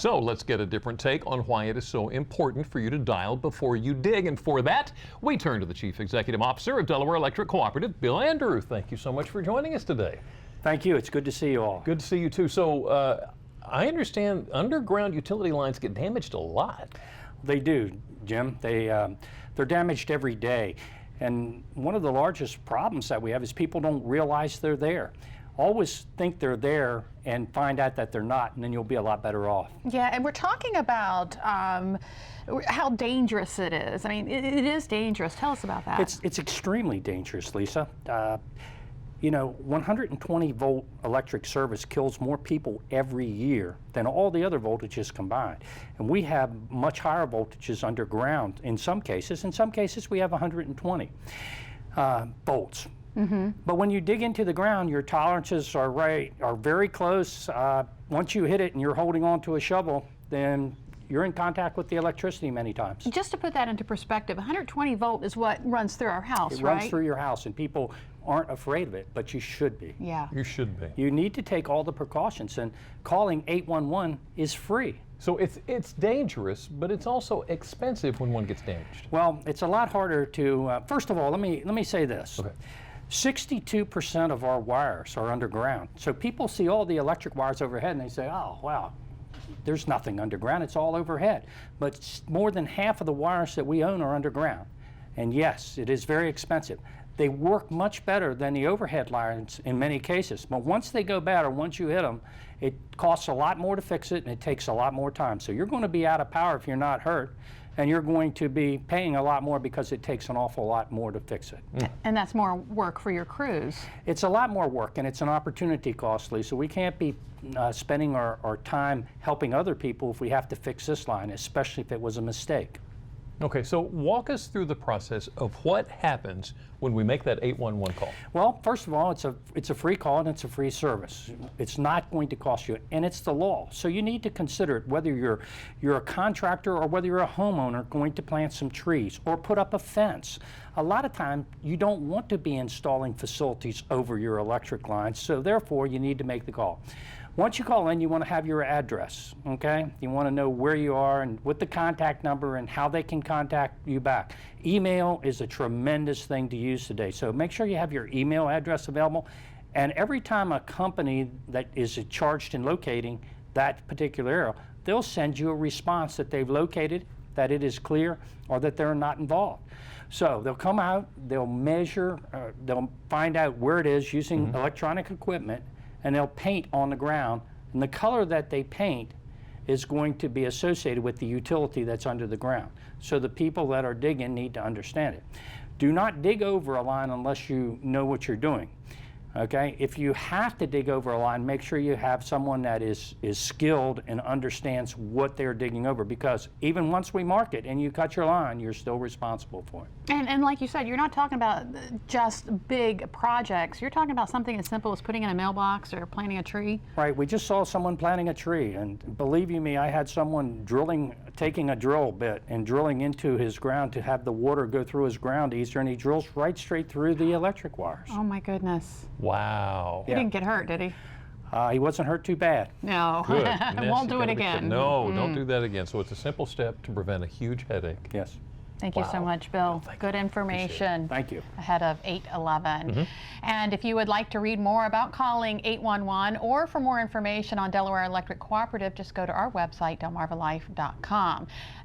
So let's get a different take on why it is so important for you to dial before you dig. And for that, we turn to the Chief Executive Officer of Delaware Electric Cooperative, Bill Andrew. Thank you so much for joining us today. Thank you. It's good to see you all. Good to see you too. So I understand underground utility lines get damaged a lot. They do, Jim. They're damaged every day. And one of the largest problems that we have is people don't realize they're there. Always think they're there and find out that they're not, and then you'll be a lot better off. Yeah, and we're talking about how dangerous it is. I mean, it is dangerous. Tell us about that. It's extremely dangerous, Lisa. You know, 120 volt electric service kills more people every year than all the other voltages combined. And we have much higher voltages underground in some cases. In some cases, we have 120 volts. Mm-hmm. But when you dig into the ground, your tolerances are very close. Once you hit it and you're holding on to a shovel, then you're in contact with the electricity many times. Just to put that into perspective, 120 volt is what runs through our house, It right? runs through your house, and people aren't afraid of it, but you should be. Yeah. You should be. You need to take all the precautions, and calling 811 is free. So it's dangerous, but it's also expensive when one gets damaged. Well, it's a lot harder to, first of all, let me say this. Okay. 62% of our wires are underground. So people see all the electric wires overhead and they say, oh, wow, there's nothing underground, it's all overhead. But more than half of the wires that we own are underground. And yes, it is very expensive. They work much better than the overhead lines in many cases. But once they go bad, or once you hit them, it costs a lot more to fix it and it takes a lot more time. So you're going to be out of power if you're not hurt. And you're going to be paying a lot more because it takes an awful lot more to fix it. And that's more work for your crews. It's a lot more work, and it's an opportunity cost, Lisa. We can't be spending our time helping other people if we have to fix this line, especially if it was a mistake. Okay, so walk us through the process of what happens when we make that 811 call. Well, first of all, it's a free call and it's a free service. It's not going to cost you, and it's the law. So you need to consider it, whether you're a contractor or whether you're a homeowner going to plant some trees or put up a fence. A lot of time you don't want to be installing facilities over your electric lines, so therefore you need to make the call. Once you call in, you want to have your address, okay? You want to know where you are and with the contact number and how they can contact you back. Email is a tremendous thing to use today, so make sure you have your email address available. And every time a company that is charged in locating that particular area, they'll send you a response that they've located, that it is clear, or that they're not involved. So they'll come out, they'll measure, they'll find out where it is using electronic equipment, and they'll paint on the ground, and the color that they paint is going to be associated with the utility that's under the ground. So the people that are digging need to understand it. Do not dig over a line unless you know what you're doing. Okay, if you have to dig over a line, make sure you have someone that is skilled and understands what they're digging over, because even once we mark it and you cut your line, you're still responsible for it. And like you said, you're not talking about just big projects. You're talking about something as simple as putting in a mailbox or planting a tree. Right, we just saw someone planting a tree, and believe you me, I had someone taking a drill bit and drilling into his ground to have the water go through his ground easier, and he drills right straight through the electric wires. Oh my goodness. Wow. He didn't get hurt, did he? He wasn't hurt too bad. No. Good. Won't do it again. No, don't do that again. So it's a simple step to prevent a huge headache. Yes. Thank you so much, Bill. Good information. Thank you. Ahead of 811. And if you would like to read more about calling 811 or for more information on Delaware Electric Cooperative, just go to our website, delmarvalife.com.